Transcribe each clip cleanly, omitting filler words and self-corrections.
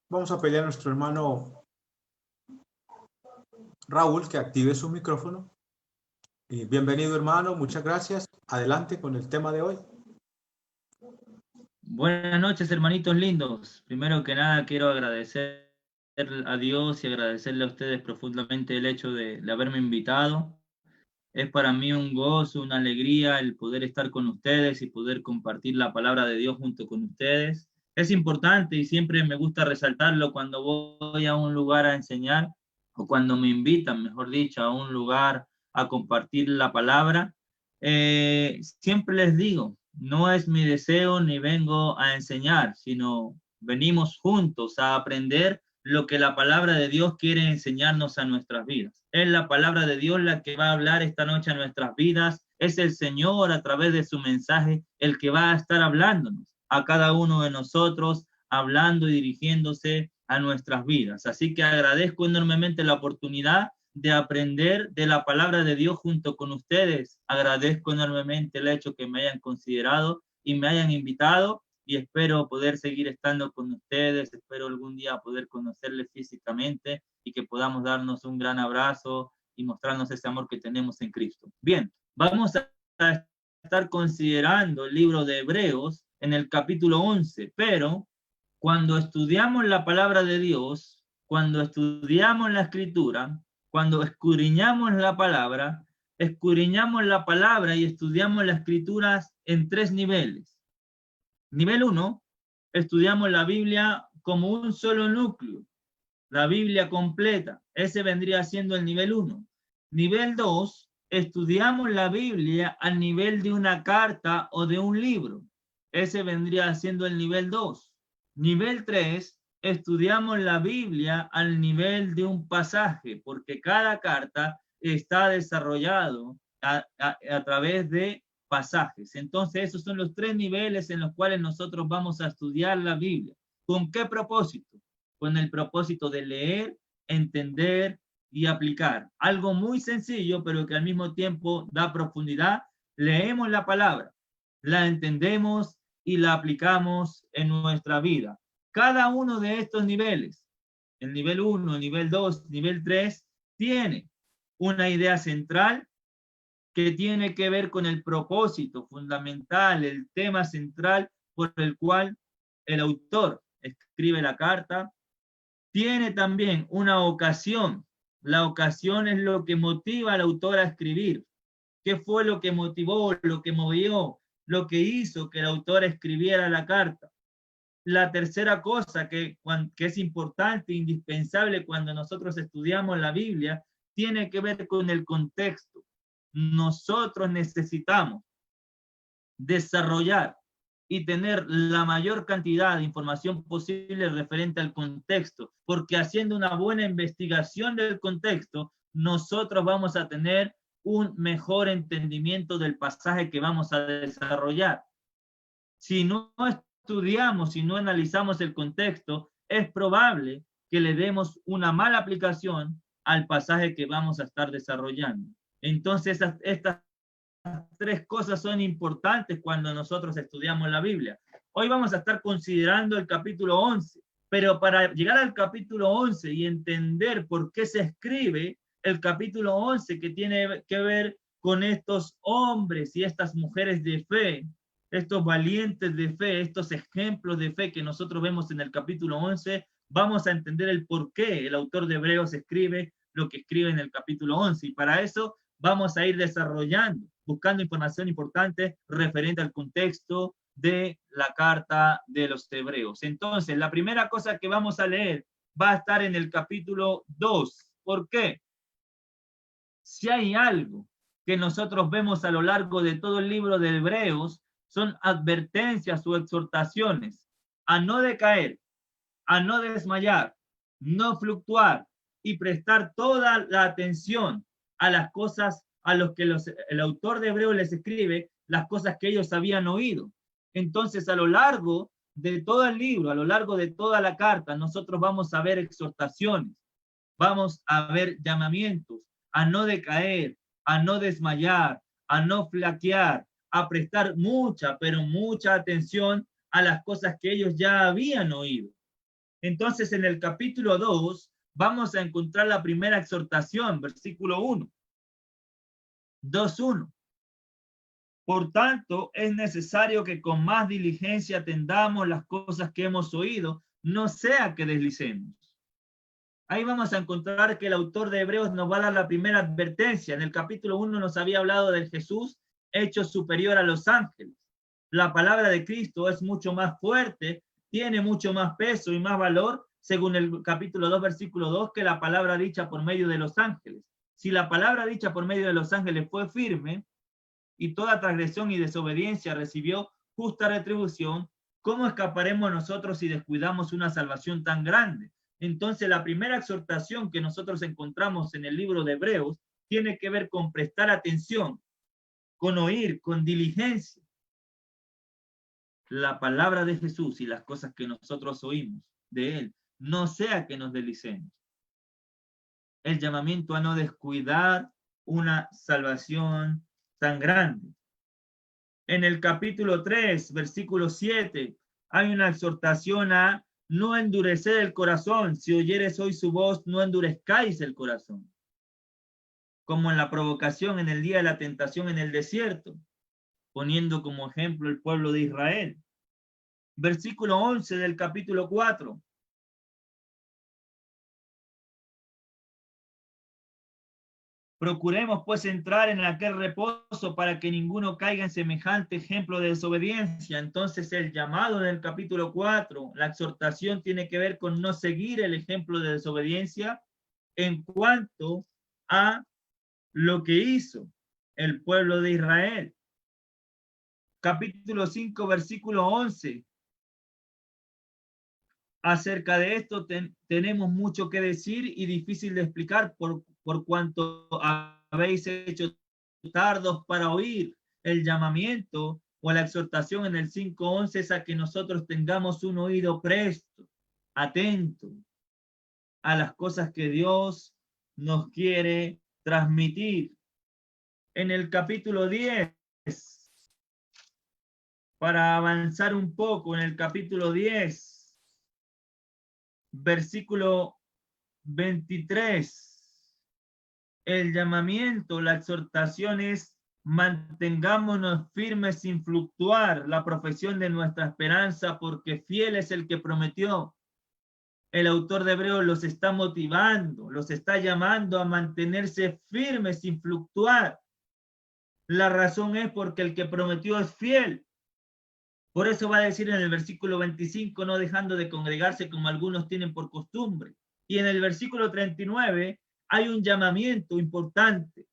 Vamos a pedir a nuestro hermano Raúl que active su micrófono. Bienvenido, hermano, muchas gracias. Adelante con el tema de hoy. Buenas noches, hermanitos lindos. Primero que nada, quiero agradecer a Dios y agradecerle a ustedes profundamente el hecho de haberme invitado. Es para mí un gozo, una alegría el poder estar con ustedes y poder compartir la palabra de Dios junto con ustedes. Es importante y siempre me gusta resaltarlo cuando voy a un lugar a enseñar o cuando me invitan, mejor dicho, a un lugar a compartir la palabra. Siempre les digo, no es mi deseo ni vengo a enseñar, sino venimos juntos a aprender lo que la palabra de Dios quiere enseñarnos a nuestras vidas. Es la palabra de Dios la que va a hablar esta noche a nuestras vidas. Es el Señor a través de su mensaje el que va a estar hablándonos a cada uno de nosotros, hablando y dirigiéndose a nuestras vidas. Así que agradezco enormemente la oportunidad de aprender de la palabra de Dios junto con ustedes. Agradezco enormemente el hecho que me hayan considerado y me hayan invitado y espero poder seguir estando con ustedes, espero algún día poder conocerles físicamente y que podamos darnos un gran abrazo y mostrarnos ese amor que tenemos en Cristo. Bien, vamos a estar considerando el libro de Hebreos en el capítulo 11, pero cuando estudiamos la palabra de Dios, cuando estudiamos la escritura, cuando escudriñamos la palabra y estudiamos las escrituras en tres niveles. Nivel 1, estudiamos la Biblia como un solo núcleo, la Biblia completa. Ese vendría siendo el nivel 1. Nivel 2, estudiamos la Biblia al nivel de una carta o de un libro. Ese vendría siendo el nivel 2. Nivel 3, estudiamos la Biblia al nivel de un pasaje, porque cada carta está desarrollado a través de pasajes. Entonces, esos son los tres niveles en los cuales nosotros vamos a estudiar la Biblia. ¿Con qué propósito? Con el propósito de leer, entender y aplicar. Algo muy sencillo, pero que al mismo tiempo da profundidad. Leemos la palabra, la entendemos y la aplicamos en nuestra vida. Cada uno de estos niveles, el nivel 1, el nivel 2, nivel 3, tiene una idea central que tiene que ver con el propósito fundamental, el tema central por el cual el autor escribe la carta. Tiene también una ocasión. La ocasión es lo que motiva al autor a escribir. ¿Qué fue lo que motivó, lo que movió, lo que hizo que el autor escribiera la carta? La tercera cosa que es importante, indispensable cuando nosotros estudiamos la Biblia, tiene que ver con el contexto. Nosotros necesitamos desarrollar y tener la mayor cantidad de información posible referente al contexto, porque haciendo una buena investigación del contexto, nosotros vamos a tener un mejor entendimiento del pasaje que vamos a desarrollar. Si no estudiamos, si no analizamos el contexto, es probable que le demos una mala aplicación al pasaje que vamos a estar desarrollando. Entonces, estas tres cosas son importantes cuando nosotros estudiamos la Biblia. Hoy vamos a estar considerando el capítulo 11, pero para llegar al capítulo 11 y entender por qué se escribe el capítulo 11, que tiene que ver con estos hombres y estas mujeres de fe, estos valientes de fe, estos ejemplos de fe que nosotros vemos en el capítulo 11, vamos a entender el por qué el autor de Hebreos escribe lo que escribe en el capítulo 11. Y para eso vamos a ir desarrollando, buscando información importante referente al contexto de la carta de los Hebreos. Entonces, la primera cosa que vamos a leer va a estar en el capítulo 2. ¿Por qué? Si hay algo que nosotros vemos a lo largo de todo el libro de Hebreos, son advertencias o exhortaciones a no decaer, a no desmayar, no fluctuar y prestar toda la atención a las cosas a los que el autor de Hebreos les escribe, las cosas que ellos habían oído. Entonces, a lo largo de todo el libro, a lo largo de toda la carta, nosotros vamos a ver exhortaciones, vamos a ver llamamientos a no decaer, a no desmayar, a no flaquear, a prestar mucha, pero mucha atención a las cosas que ellos ya habían oído. Entonces, en el capítulo 2, vamos a encontrar la primera exhortación, versículo 1. 2:1. Por tanto, es necesario que con más diligencia atendamos las cosas que hemos oído, no sea que deslicemos. Ahí vamos a encontrar que el autor de Hebreos nos va a dar la primera advertencia. En el capítulo 1 nos había hablado del Jesús hecho superior a los ángeles. La palabra de Cristo es mucho más fuerte, tiene mucho más peso y más valor, según el capítulo 2, versículo 2, que la palabra dicha por medio de los ángeles. Si la palabra dicha por medio de los ángeles fue firme y toda transgresión y desobediencia recibió justa retribución, ¿cómo escaparemos nosotros si descuidamos una salvación tan grande? Entonces, la primera exhortación que nosotros encontramos en el libro de Hebreos tiene que ver con prestar atención, con oír, con diligencia la palabra de Jesús y las cosas que nosotros oímos de Él, no sea que nos deslicemos. El llamamiento a no descuidar una salvación tan grande. En el capítulo 3, versículo 7, hay una exhortación a no endurecer el corazón. Si oyeres hoy su voz, no endurezcáis el corazón. Como en la provocación en el día de la tentación en el desierto, poniendo como ejemplo el pueblo de Israel. Versículo 11 del capítulo 4. Procuremos pues entrar en aquel reposo para que ninguno caiga en semejante ejemplo de desobediencia. Entonces el llamado del capítulo 4, la exhortación tiene que ver con no seguir el ejemplo de desobediencia en cuanto a lo que hizo el pueblo de Israel. Capítulo 5, versículo 11. Acerca de esto tenemos mucho que decir y difícil de explicar por cuanto habéis hecho tardos para oír. El llamamiento o la exhortación en el 5:11 es a que nosotros tengamos un oído presto, atento a las cosas que Dios nos quiere transmitir. En el capítulo 10, para avanzar un poco, en el capítulo 10, versículo 23, el llamamiento, la exhortación es mantengámonos firmes sin fluctuar la profesión de nuestra esperanza, porque fiel es el que prometió. El autor de Hebreos los está motivando, los está llamando a mantenerse firmes sin fluctuar. La razón es porque el que prometió es fiel. Por eso va a decir en el versículo 25, no dejando de congregarse como algunos tienen por costumbre. Y en el versículo 39 hay un llamamiento importante.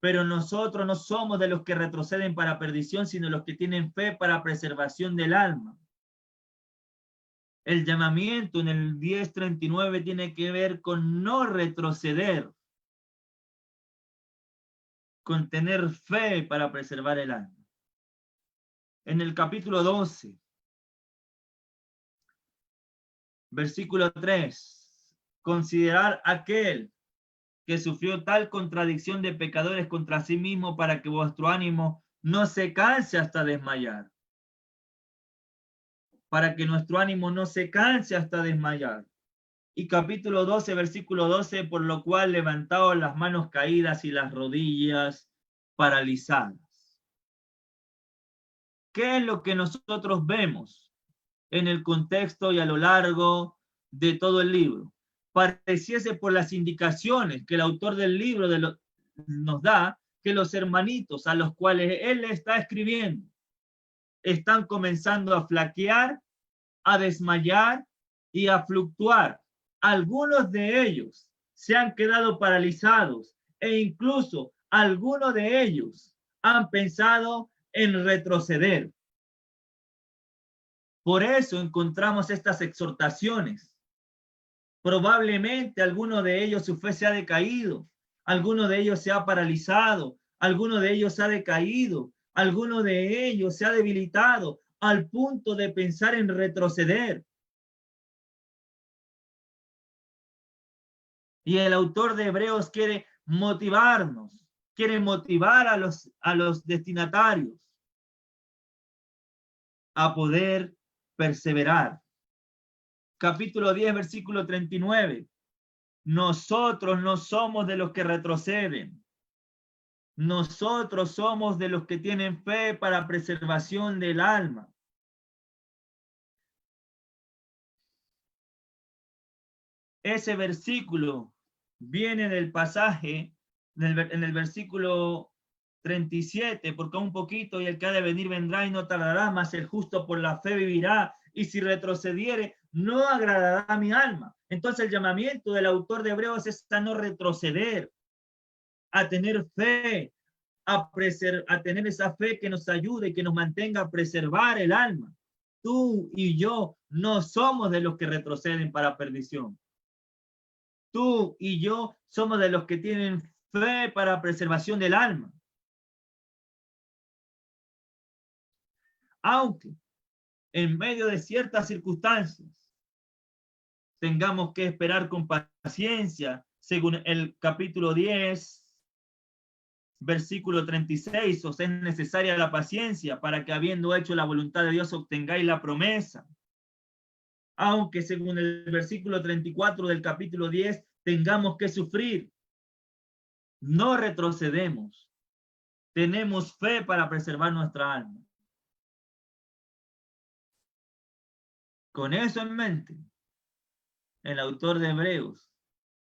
Pero nosotros no somos de los que retroceden para perdición, sino los que tienen fe para preservación del alma. El llamamiento en el 10:39 tiene que ver con no retroceder, con tener fe para preservar el alma. En el capítulo 12, versículo 3, considerar aquel que sufrió tal contradicción de pecadores contra sí mismo para que vuestro ánimo no se canse hasta desmayar. Para que nuestro ánimo no se canse hasta desmayar. Y capítulo 12, versículo 12, por lo cual levantaos las manos caídas y las rodillas paralizadas. ¿Qué es lo que nosotros vemos en el contexto y a lo largo de todo el libro? Pareciese por las indicaciones que el autor del libro nos da, que los hermanitos a los cuales él está escribiendo están comenzando a flaquear, a desmayar y a fluctuar. Algunos de ellos se han quedado paralizados e incluso algunos de ellos han pensado en retroceder. Por eso encontramos estas exhortaciones. Probablemente alguno de ellos su fe se ha decaído, alguno de ellos se ha paralizado, alguno de ellos se ha decaído, alguno de ellos se ha debilitado al punto de pensar en retroceder. Y el autor de Hebreos quiere motivarnos, quiere motivar a los destinatarios a poder perseverar. capítulo 10, versículo 39. Nosotros no somos de los que retroceden. Nosotros somos de los que tienen fe para preservación del alma. Ese versículo viene del pasaje, en el versículo 37, porque un poquito y el que ha de venir vendrá y no tardará, mas el justo por la fe vivirá, y si retrocediere, no agradará a mi alma. Entonces el llamamiento del autor de Hebreos es a no retroceder, a tener fe, a tener esa fe que nos ayude y que nos mantenga a preservar el alma. Tú y yo no somos de los que retroceden para perdición. Tú y yo somos de los que tienen fe para preservación del alma. Aunque en medio de ciertas circunstancias tengamos que esperar con paciencia, según el capítulo 10, versículo 36, os es necesaria la paciencia para que habiendo hecho la voluntad de Dios obtengáis la promesa. Aunque según el versículo 34 del capítulo 10 tengamos que sufrir, no retrocedemos. Tenemos fe para preservar nuestra alma. Con eso en mente, el autor de Hebreos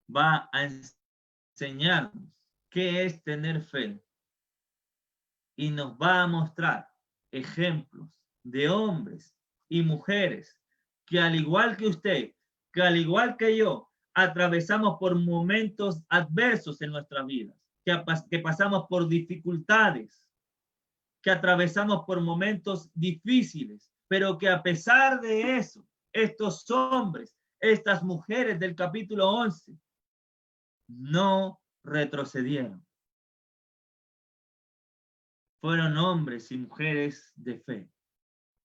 va a enseñarnos qué es tener fe y nos va a mostrar ejemplos de hombres y mujeres que al igual que usted, que al igual que yo, atravesamos por momentos adversos en nuestras vidas, que pasamos por dificultades, que atravesamos por momentos difíciles, pero que a pesar de eso, estos hombres, estas mujeres del capítulo 11, no retrocedieron. Fueron hombres y mujeres de fe.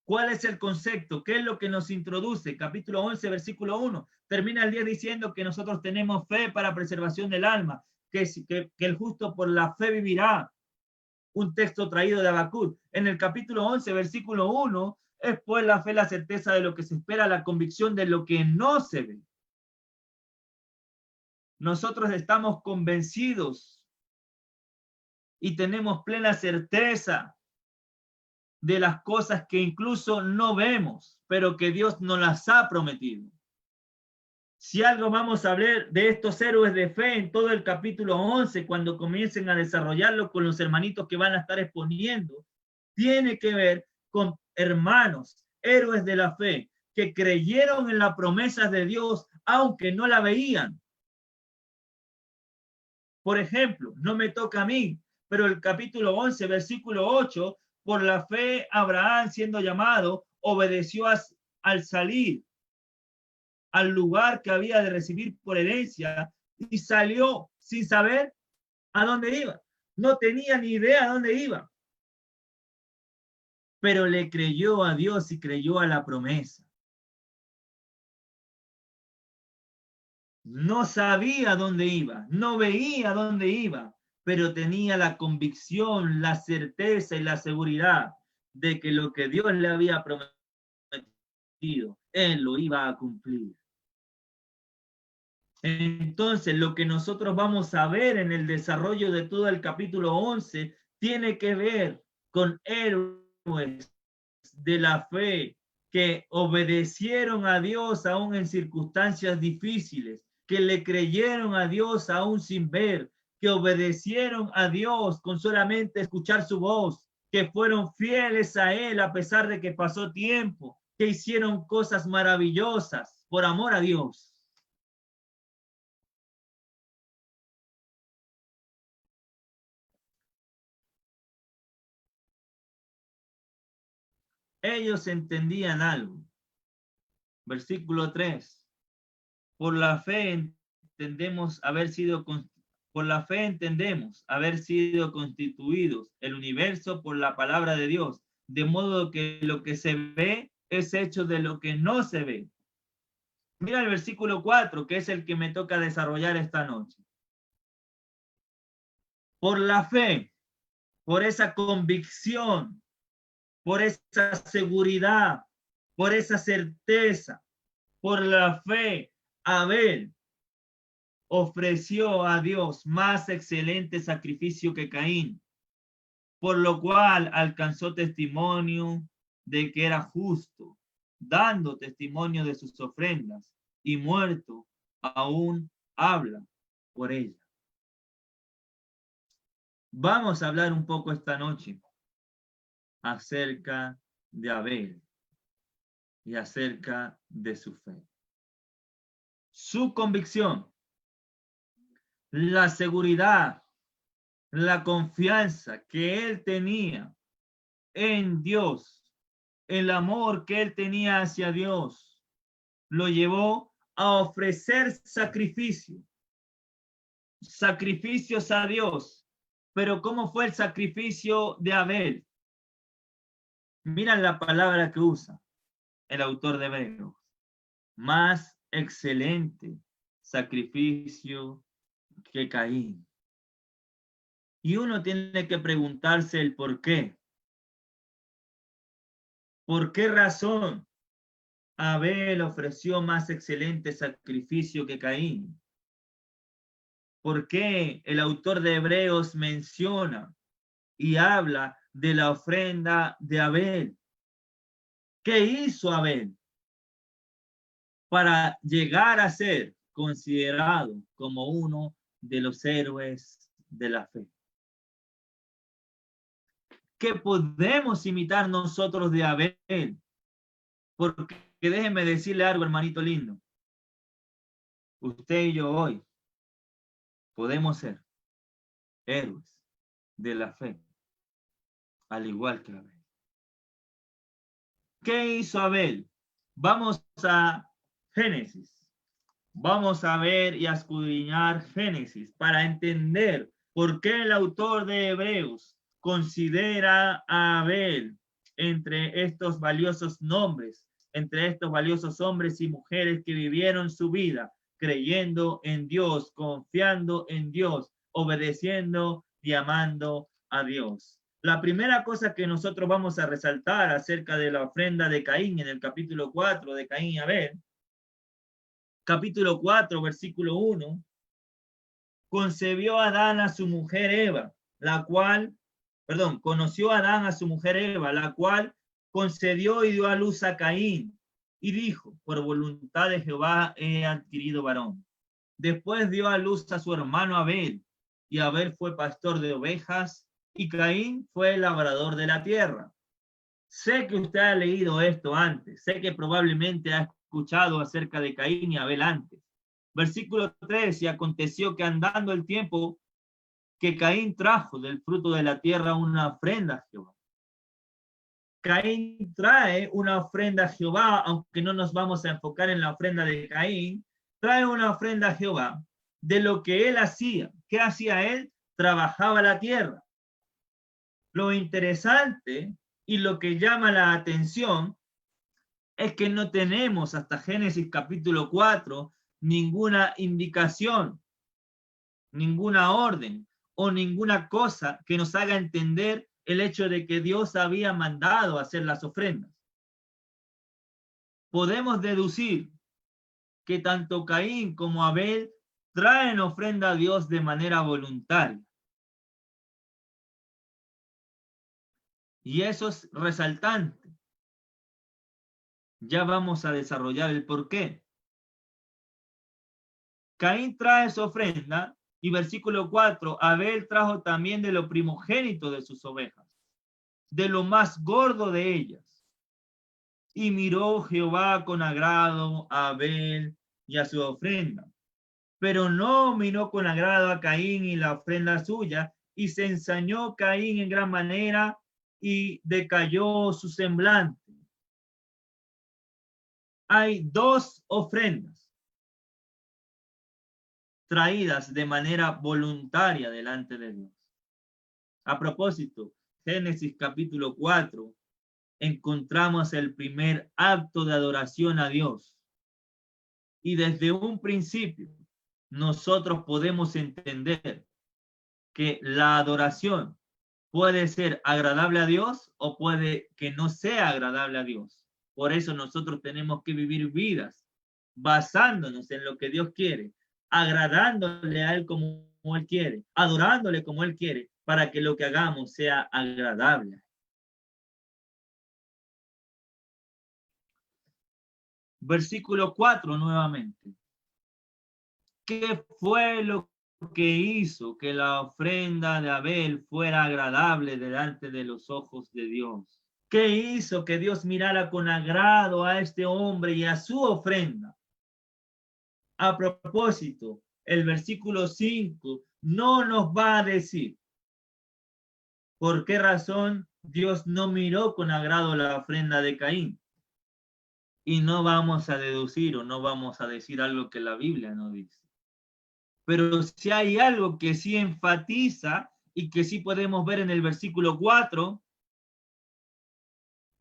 ¿Cuál es el concepto? ¿Qué es lo que nos introduce? Capítulo 11, versículo 1. Termina el día diciendo que nosotros tenemos fe para preservación del alma, que el justo por la fe vivirá. Un texto traído de Habacuc. En el capítulo 11, versículo 1, es pues la fe, la certeza de lo que se espera, la convicción de lo que no se ve. Nosotros estamos convencidos y tenemos plena certeza de las cosas que incluso no vemos, pero que Dios nos las ha prometido. Si algo vamos a hablar de estos héroes de fe en todo el capítulo 11, cuando comiencen a desarrollarlo con los hermanitos que van a estar exponiendo, tiene que ver con hermanos, héroes de la fe, que creyeron en las promesas de Dios, aunque no la veían. Por ejemplo, no me toca a mí, pero el capítulo 11, versículo 8, por la fe Abraham siendo llamado, obedeció al salir al lugar que había de recibir por herencia y salió sin saber a dónde iba. No tenía ni idea a dónde iba. Pero le creyó a Dios y creyó a la promesa. No sabía dónde iba, no veía dónde iba, pero tenía la convicción, la certeza y la seguridad de que lo que Dios le había prometido, Él lo iba a cumplir. Entonces, lo que nosotros vamos a ver en el desarrollo de todo el capítulo 11 tiene que ver con héroes de la fe que obedecieron a Dios aún en circunstancias difíciles, que le creyeron a Dios aún sin ver, que obedecieron a Dios con solamente escuchar su voz, que fueron fieles a Él a pesar de que pasó tiempo, que hicieron cosas maravillosas por amor a Dios. Ellos entendían algo. Versículo 3. Por la fe entendemos haber sido constituidos el universo por la palabra de Dios, de modo que lo que se ve es hecho de lo que no se ve. Mira el versículo 4, que es el que me toca desarrollar esta noche. Por la fe, por esa convicción, por esa seguridad, por esa certeza, Por la fe, Abel ofreció a Dios más excelente sacrificio que Caín, por lo cual alcanzó testimonio de que era justo, dando testimonio de sus ofrendas, y muerto aún habla por ella. Vamos a hablar un poco esta noche acerca de Abel y acerca de su fe. Su convicción, la seguridad, la confianza que él tenía en Dios, el amor que él tenía hacia Dios, lo llevó a ofrecer sacrificios a Dios. Pero ¿cómo fue el sacrificio de Abel? Miran la palabra que usa el autor de Hebreos. Más excelente sacrificio que Caín. Y uno tiene que preguntarse el por qué. ¿Por qué razón Abel ofreció más excelente sacrificio que Caín? ¿Por qué el autor de Hebreos menciona y habla de la ofrenda de Abel? ¿Qué hizo Abel para llegar a ser considerado como uno de los héroes de la fe? ¿Qué podemos imitar nosotros de Abel? Porque déjenme decirle algo, hermanito lindo. Usted y yo hoy podemos ser héroes de la fe, al igual que Abel. ¿Qué hizo Abel? Vamos a Génesis. Vamos a ver y a escudriñar Génesis para entender por qué el autor de Hebreos considera a Abel entre estos valiosos nombres, entre estos valiosos hombres y mujeres que vivieron su vida creyendo en Dios, confiando en Dios, obedeciendo y amando a Dios. La primera cosa que nosotros vamos a resaltar acerca de la ofrenda de Caín en el capítulo 4 de Caín y Abel, capítulo 4, versículo 1, conoció Adán a su mujer Eva, la cual concedió y dio a luz a Caín, y dijo, por voluntad de Jehová he adquirido varón. Después dio a luz a su hermano Abel, y Abel fue pastor de ovejas, y Caín fue labrador de la tierra. Sé que usted ha leído esto antes, sé que probablemente ha escuchado acerca de Caín y Abel antes. Versículo 3, y aconteció que andando el tiempo, que Caín trajo del fruto de la tierra una ofrenda a Jehová. Caín trae una ofrenda a Jehová, aunque no nos vamos a enfocar en la ofrenda de Caín, trae una ofrenda a Jehová de lo que él hacía. ¿Qué hacía él? Trabajaba la tierra. Lo interesante y lo que llama la atención es que no tenemos hasta Génesis capítulo 4 ninguna indicación, ninguna orden o ninguna cosa que nos haga entender el hecho de que Dios había mandado hacer las ofrendas. Podemos deducir que tanto Caín como Abel traen ofrenda a Dios de manera voluntaria. Y eso es resaltante. Ya vamos a desarrollar el por qué. Caín trae su ofrenda y versículo 4, Abel trajo también de lo primogénito de sus ovejas, de lo más gordo de ellas. Y miró Jehová con agrado a Abel y a su ofrenda, pero no miró con agrado a Caín y la ofrenda suya, y se ensañó Caín en gran manera y decayó su semblante. Hay dos ofrendas traídas de manera voluntaria delante de Dios. A propósito, Génesis capítulo 4, encontramos el primer acto de adoración a Dios. Y desde un principio, nosotros podemos entender que la adoración puede ser agradable a Dios o puede que no sea agradable a Dios. Por eso nosotros tenemos que vivir vidas basándonos en lo que Dios quiere, agradándole a Él como Él quiere, adorándole como Él quiere, para que lo que hagamos sea agradable. Versículo 4 nuevamente. ¿Qué fue lo que hizo que la ofrenda de Abel fuera agradable delante de los ojos de Dios? ¿Qué hizo que Dios mirara con agrado a este hombre y a su ofrenda? A propósito, el versículo 5 no nos va a decir por qué razón Dios no miró con agrado la ofrenda de Caín. Y no vamos a deducir o no vamos a decir algo que la Biblia no dice. Pero si hay algo que sí enfatiza y que sí podemos ver en el versículo 4,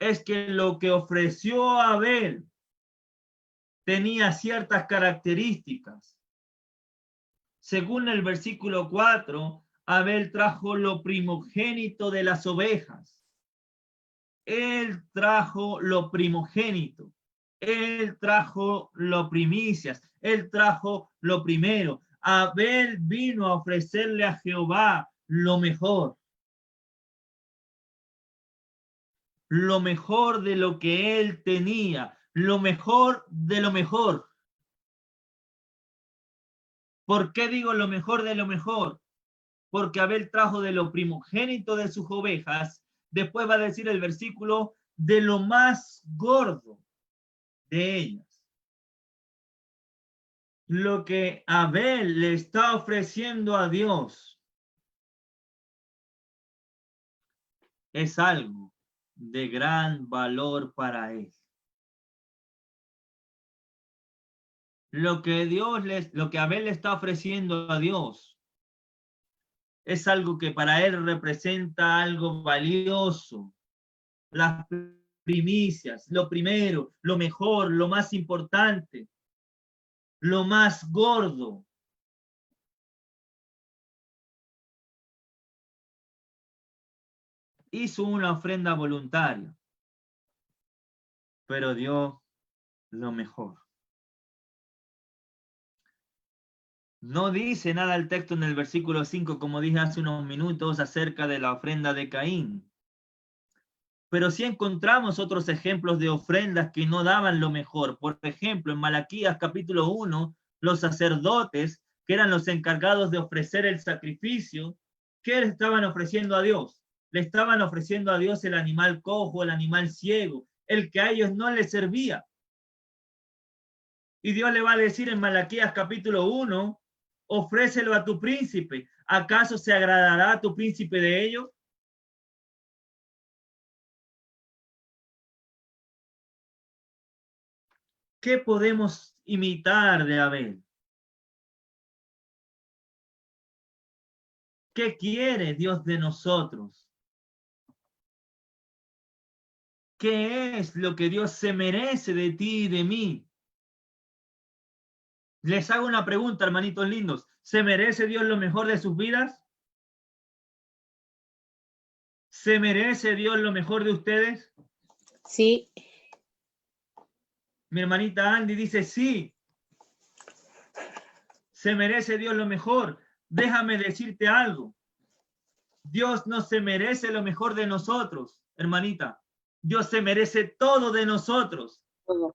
es que lo que ofreció Abel tenía ciertas características. Según el versículo 4, Abel trajo lo primogénito de las ovejas. Él trajo lo primogénito. Él trajo lo primicias. Él trajo lo primero. Abel vino a ofrecerle a Jehová lo mejor. Lo mejor de lo que él tenía. Lo mejor de lo mejor. ¿Por qué digo lo mejor de lo mejor? Porque Abel trajo de lo primogénito de sus ovejas. Después va a decir el versículo de lo más gordo de ellas. Lo que Abel le está ofreciendo a Dios es algo de gran valor para él. Lo que Abel le está ofreciendo a Dios es algo que para él representa algo valioso. Las primicias, lo primero, lo mejor, lo más importante, lo más gordo. Hizo una ofrenda voluntaria, pero dio lo mejor. No dice nada el texto en el versículo 5, como dije hace unos minutos, acerca de la ofrenda de Caín. Pero sí encontramos otros ejemplos de ofrendas que no daban lo mejor. Por ejemplo, en Malaquías capítulo 1, los sacerdotes, que eran los encargados de ofrecer el sacrificio, ¿qué le estaban ofreciendo a Dios? Le estaban ofreciendo a Dios el animal cojo, el animal ciego, el que a ellos no les servía. Y Dios le va a decir en Malaquías capítulo 1, ofrécelo a tu príncipe. ¿Acaso se agradará a tu príncipe de ello? ¿Qué podemos imitar de Abel? ¿Qué quiere Dios de nosotros? ¿Qué es lo que Dios se merece de ti y de mí? Les hago una pregunta, hermanitos lindos. ¿Se merece Dios lo mejor de sus vidas? ¿Se merece Dios lo mejor de ustedes? Sí. Mi hermanita Andy dice sí. ¿Se merece Dios lo mejor? Déjame decirte algo. Dios no se merece lo mejor de nosotros, hermanita. Dios se merece todo de nosotros.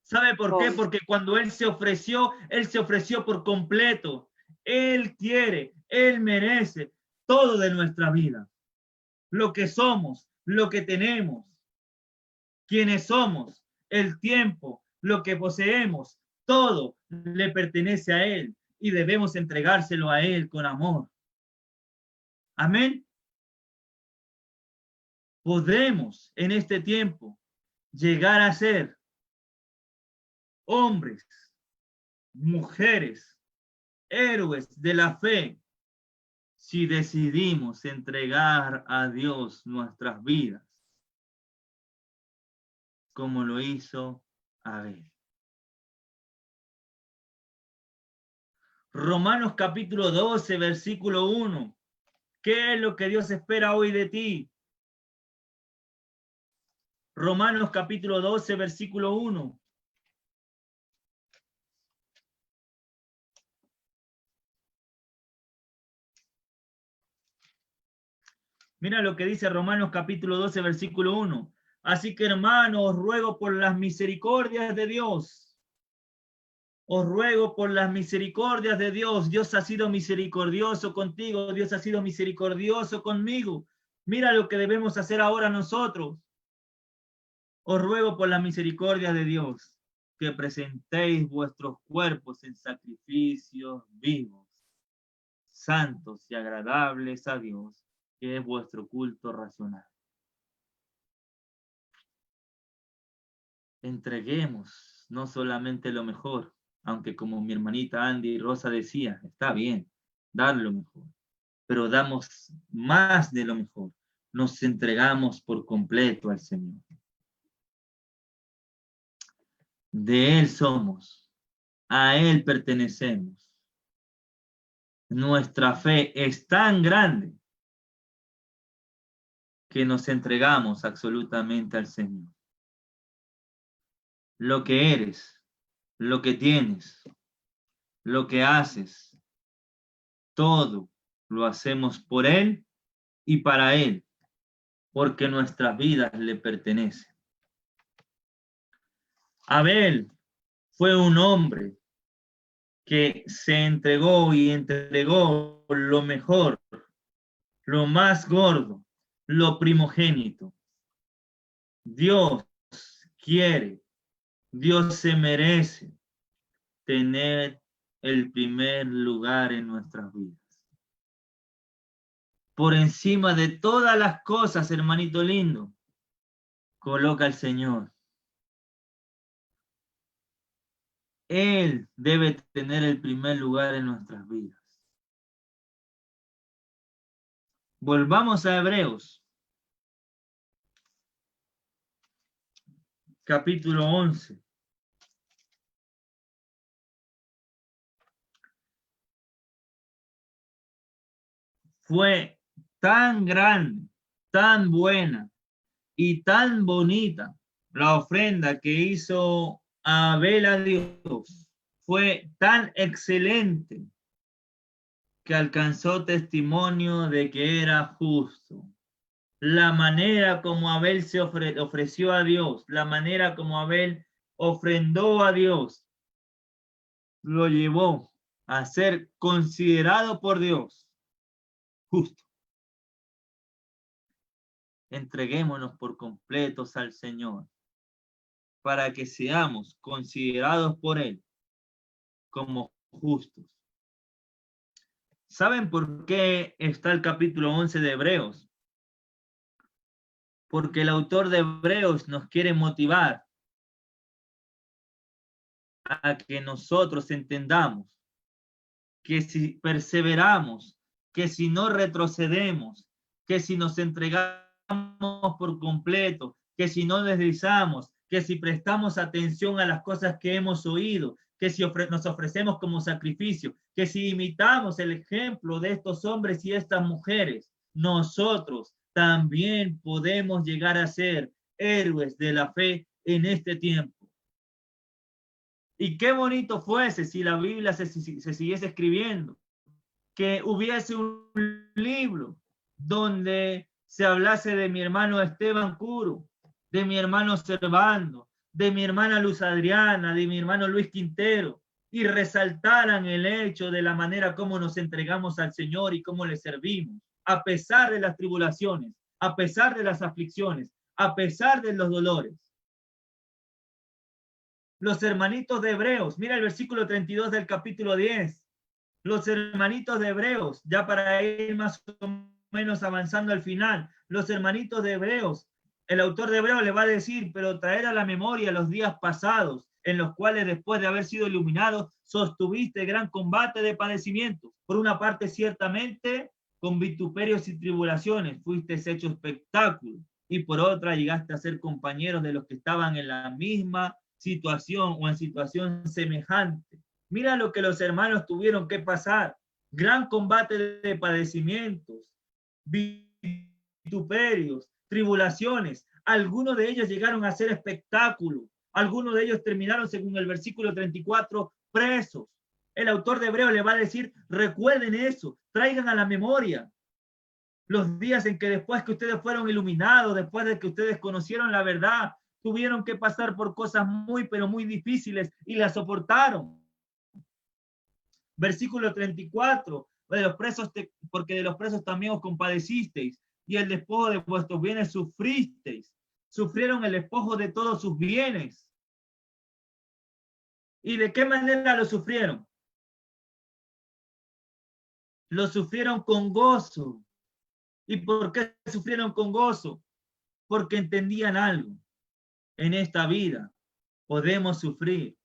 ¿Sabe por qué? Porque cuando Él se ofreció por completo. Él quiere, Él merece todo de nuestra vida. Lo que somos, lo que tenemos, quienes somos, el tiempo, lo que poseemos, todo le pertenece a Él y debemos entregárselo a Él con amor. Amén. Podemos en este tiempo llegar a ser hombres, mujeres, héroes de la fe, si decidimos entregar a Dios nuestras vidas, como lo hizo Abel. Romanos capítulo 12, versículo 1. ¿Qué es lo que Dios espera hoy de ti? Romanos capítulo 12, versículo 1. Mira lo que dice Romanos capítulo 12, versículo 1. Así que, hermanos, os ruego por las misericordias de Dios. Os ruego por las misericordias de Dios. Dios ha sido misericordioso contigo. Dios ha sido misericordioso conmigo. Mira lo que debemos hacer ahora nosotros. Os ruego por las misericordias de Dios que presentéis vuestros cuerpos en sacrificios vivos, santos y agradables a Dios, que es vuestro culto racional. Entreguemos no solamente lo mejor, aunque como mi hermanita Andy y Rosa decía, está bien, dar lo mejor, pero damos más de lo mejor. Nos entregamos por completo al Señor. De Él somos, a Él pertenecemos. Nuestra fe es tan grande que nos entregamos absolutamente al Señor. Lo que eres, lo que tienes, lo que haces, todo lo hacemos por Él y para Él, porque nuestras vidas le pertenecen. Abel fue un hombre que se entregó y entregó lo mejor, lo más gordo, lo primogénito. Dios quiere, Dios se merece tener el primer lugar en nuestras vidas. Por encima de todas las cosas, hermanito lindo, coloca al Señor. Él debe tener el primer lugar en nuestras vidas. Volvamos a Hebreos, capítulo 11. Fue tan grande, tan buena y tan bonita la ofrenda que hizo Abel a Dios. Fue tan excelente que alcanzó testimonio de que era justo. La manera como Abel se ofreció a Dios, la manera como Abel ofrendó a Dios, lo llevó a ser considerado por Dios justo. Entreguémonos por completos al Señor para que seamos considerados por Él como justos. ¿Saben por qué está el capítulo 11 de Hebreos? Porque el autor de Hebreos nos quiere motivar a que nosotros entendamos que si perseveramos, que si no retrocedemos, que si nos entregamos por completo, que si no deslizamos, que si prestamos atención a las cosas que hemos oído, que si nos ofrecemos como sacrificio, que si imitamos el ejemplo de estos hombres y estas mujeres, nosotros también podemos llegar a ser héroes de la fe en este tiempo. Y qué bonito fuese si la Biblia se siguiese escribiendo, que hubiese un libro donde se hablase de mi hermano Esteban Curo, de mi hermano Servando, de mi hermana Luz Adriana, de mi hermano Luis Quintero, y resaltaran el hecho de la manera como nos entregamos al Señor y cómo le servimos, a pesar de las tribulaciones, a pesar de las aflicciones, a pesar de los dolores. Los hermanitos de Hebreos, mira el versículo 32 del capítulo 10. Los hermanitos de Hebreos, ya para ir más o menos avanzando al final, los hermanitos de Hebreos, el autor de Hebreos le va a decir, pero traer a la memoria los días pasados, en los cuales después de haber sido iluminados, sostuviste gran combate de padecimientos. Por una parte, ciertamente, con vituperios y tribulaciones, fuiste hecho espectáculo, y por otra, llegaste a ser compañeros de los que estaban en la misma situación o en situación semejante. Mira lo que los hermanos tuvieron que pasar. Gran combate de padecimientos, vituperios, tribulaciones. Algunos de ellos llegaron a ser espectáculo. Algunos de ellos terminaron, según el versículo 34, presos. El autor de Hebreos le va a decir, recuerden eso, traigan a la memoria Los días en que después que ustedes fueron iluminados, después de que ustedes conocieron la verdad, tuvieron que pasar por cosas muy, pero muy difíciles y las soportaron. Versículo 34, de los presos porque de los presos también os compadecisteis, y el despojo de vuestros bienes sufristeis. Sufrieron el despojo de todos sus bienes. ¿Y de qué manera lo sufrieron? Lo sufrieron con gozo. ¿Y por qué sufrieron con gozo? Porque entendían algo. En esta vida podemos sufrir.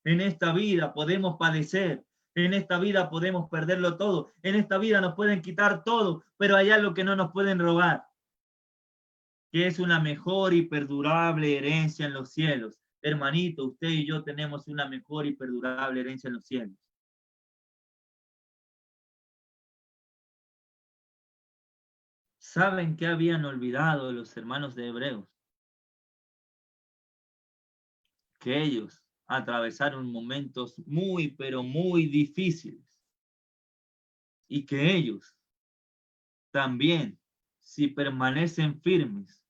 En esta vida podemos padecer. En esta vida podemos perderlo todo. En esta vida nos pueden quitar todo, pero hay algo que no nos pueden robar, que es una mejor y perdurable herencia en los cielos. Hermanito, usted y yo tenemos una mejor y perdurable herencia en los cielos. ¿Saben qué habían olvidado los hermanos de Hebreos? Que ellos atravesaron momentos muy, pero muy difíciles. Y que ellos también, si permanecen firmes,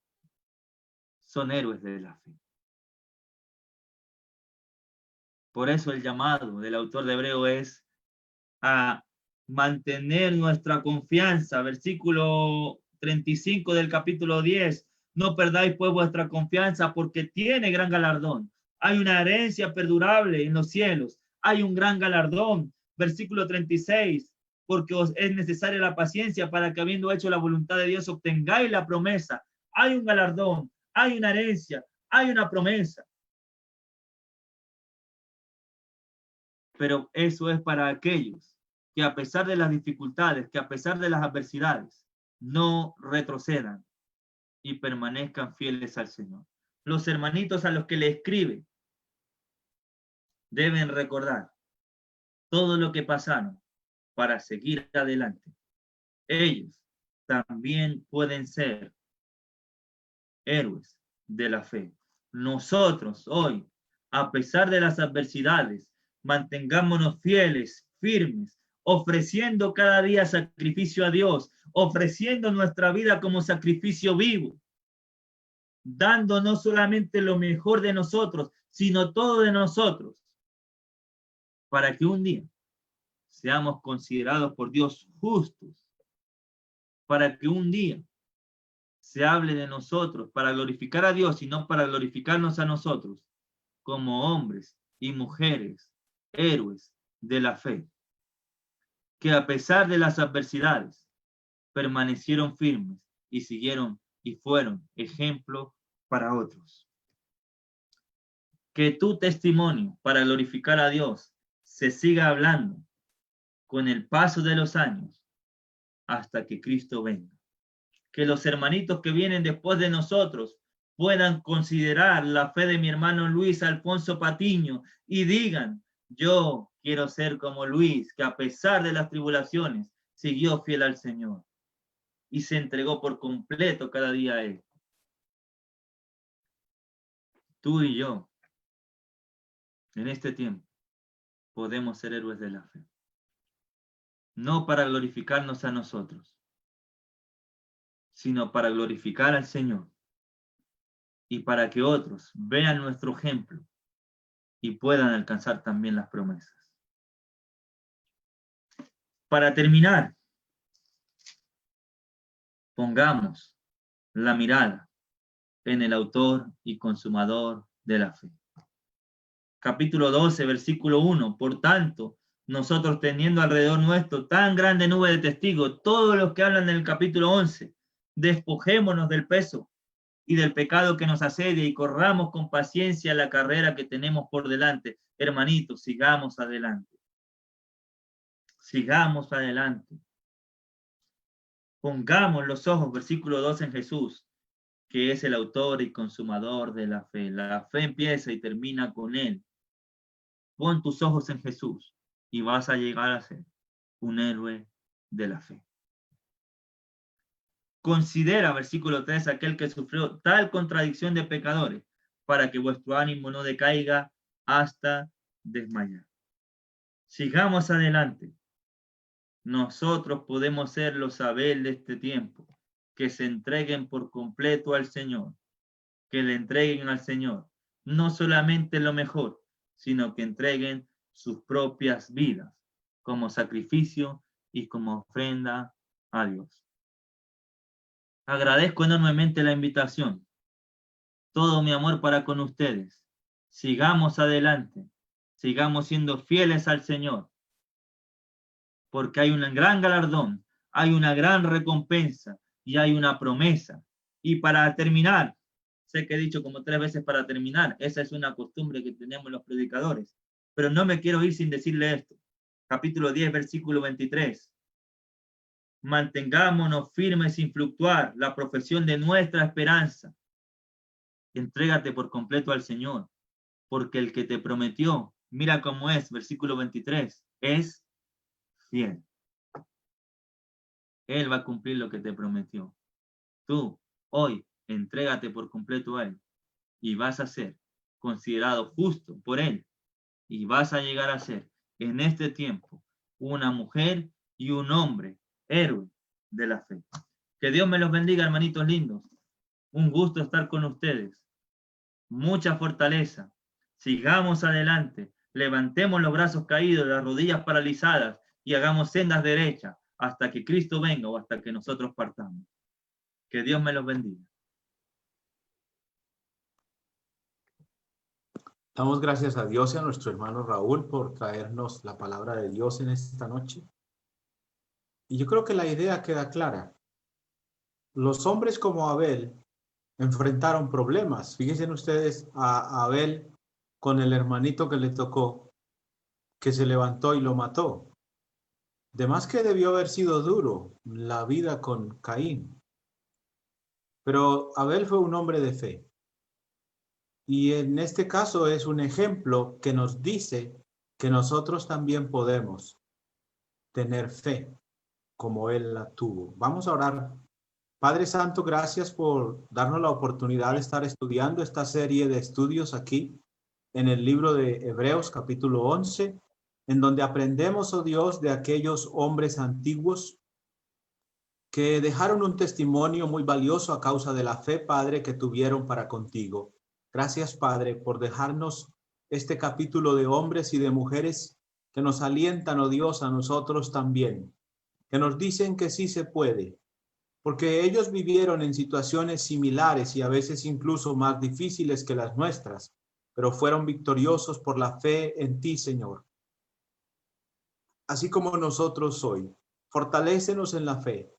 son héroes de la fe. Por eso el llamado del autor de Hebreo es a mantener nuestra confianza. Versículo 35 del capítulo 10. No perdáis pues vuestra confianza, porque tiene gran galardón. Hay una herencia perdurable en los cielos. Hay un gran galardón. Versículo 36. Porque os es necesaria la paciencia para que, habiendo hecho la voluntad de Dios, obtengáis la promesa. Hay un galardón, hay una herencia, hay una promesa. Pero eso es para aquellos que, a pesar de las dificultades, que a pesar de las adversidades, no retrocedan y permanezcan fieles al Señor. Los hermanitos a los que le escribe deben recordar todo lo que pasaron para seguir adelante. Ellos también pueden ser héroes de la fe. Nosotros hoy, a pesar de las adversidades, mantengámonos fieles, firmes, ofreciendo cada día sacrificio a Dios, ofreciendo nuestra vida como sacrificio vivo, dando no solamente lo mejor de nosotros, sino todo de nosotros, para que un día seamos considerados por Dios justos, para que un día se hable de nosotros para glorificar a Dios y no para glorificarnos a nosotros, como hombres y mujeres, héroes de la fe, que a pesar de las adversidades, permanecieron firmes y siguieron y fueron ejemplo para otros. Que tu testimonio para glorificar a Dios se siga hablando con el paso de los años hasta que Cristo venga. Que los hermanitos que vienen después de nosotros puedan considerar la fe de mi hermano Luis Alfonso Patiño y digan: yo quiero ser como Luis, que a pesar de las tribulaciones siguió fiel al Señor y se entregó por completo cada día a Él. Tú y yo, en este tiempo, podemos ser héroes de la fe. No para glorificarnos a nosotros, sino para glorificar al Señor y para que otros vean nuestro ejemplo y puedan alcanzar también las promesas. Para terminar, pongamos la mirada en el autor y consumador de la fe. Capítulo 12, versículo 1. Por tanto, nosotros teniendo alrededor nuestro tan grande nube de testigos, todos los que hablan en el capítulo 11, despojémonos del peso y del pecado que nos asedia y corramos con paciencia la carrera que tenemos por delante. Hermanitos, sigamos adelante. Sigamos adelante. Pongamos los ojos, versículo 2, en Jesús, que es el autor y consumador de la fe. La fe empieza y termina con Él. Pon tus ojos en Jesús y vas a llegar a ser un héroe de la fe. Considera, versículo 3, aquel que sufrió tal contradicción de pecadores, para que vuestro ánimo no decaiga hasta desmayar. Sigamos adelante. nosotros podemos ser los Abel de este tiempo, que se entreguen por completo al Señor, que le entreguen al Señor no solamente lo mejor, sino que entreguen sus propias vidas como sacrificio y como ofrenda a Dios. Agradezco enormemente la invitación. Todo mi amor para con ustedes. Sigamos adelante. Sigamos siendo fieles al Señor. Porque hay un gran galardón, hay una gran recompensa y hay una promesa. Y para terminar, sé que he dicho como 3 veces para terminar, esa es una costumbre que tenemos los predicadores, pero no me quiero ir sin decirle esto. Capítulo 10, versículo 23. Mantengámonos firmes sin fluctuar la profesión de nuestra esperanza. Entrégate por completo al Señor, porque el que te prometió, mira cómo es, versículo 23, es fiel. Él va a cumplir lo que te prometió. Tú, hoy, entrégate por completo a Él y vas a ser considerado justo por Él y vas a llegar a ser en este tiempo una mujer y un hombre héroe de la fe. Que Dios me los bendiga, hermanitos lindos. Un gusto estar con ustedes. Mucha fortaleza. Sigamos adelante. Levantemos los brazos caídos, las rodillas paralizadas y hagamos sendas derechas hasta que Cristo venga o hasta que nosotros partamos. Que Dios me los bendiga. Damos gracias a Dios y a nuestro hermano Raúl por traernos la palabra de Dios en esta noche. Y yo creo que la idea queda clara. Los hombres como Abel enfrentaron problemas. Fíjense ustedes a Abel con el hermanito que le tocó, que se levantó y lo mató. De más que debió haber sido duro la vida con Caín. Pero Abel fue un hombre de fe. Y en este caso es un ejemplo que nos dice que nosotros también podemos tener fe como él la tuvo. Vamos a orar. Padre Santo, gracias por darnos la oportunidad de estar estudiando esta serie de estudios aquí en el libro de Hebreos capítulo 11, en donde aprendemos, oh Dios, de aquellos hombres antiguos que dejaron un testimonio muy valioso a causa de la fe, Padre, que tuvieron para contigo. Gracias, Padre, por dejarnos este capítulo de hombres y de mujeres que nos alientan, oh Dios, a nosotros también, que nos dicen que sí se puede, porque ellos vivieron en situaciones similares y a veces incluso más difíciles que las nuestras, pero fueron victoriosos por la fe en ti, Señor. Así como nosotros hoy, fortalécenos en la fe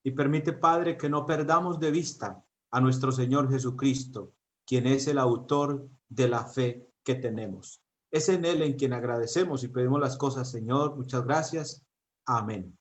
y permite, Padre, que no perdamos de vista a nuestro Señor Jesucristo, quien es el autor de la fe que tenemos. Es en Él en quien agradecemos y pedimos las cosas, Señor. Muchas gracias. Amén.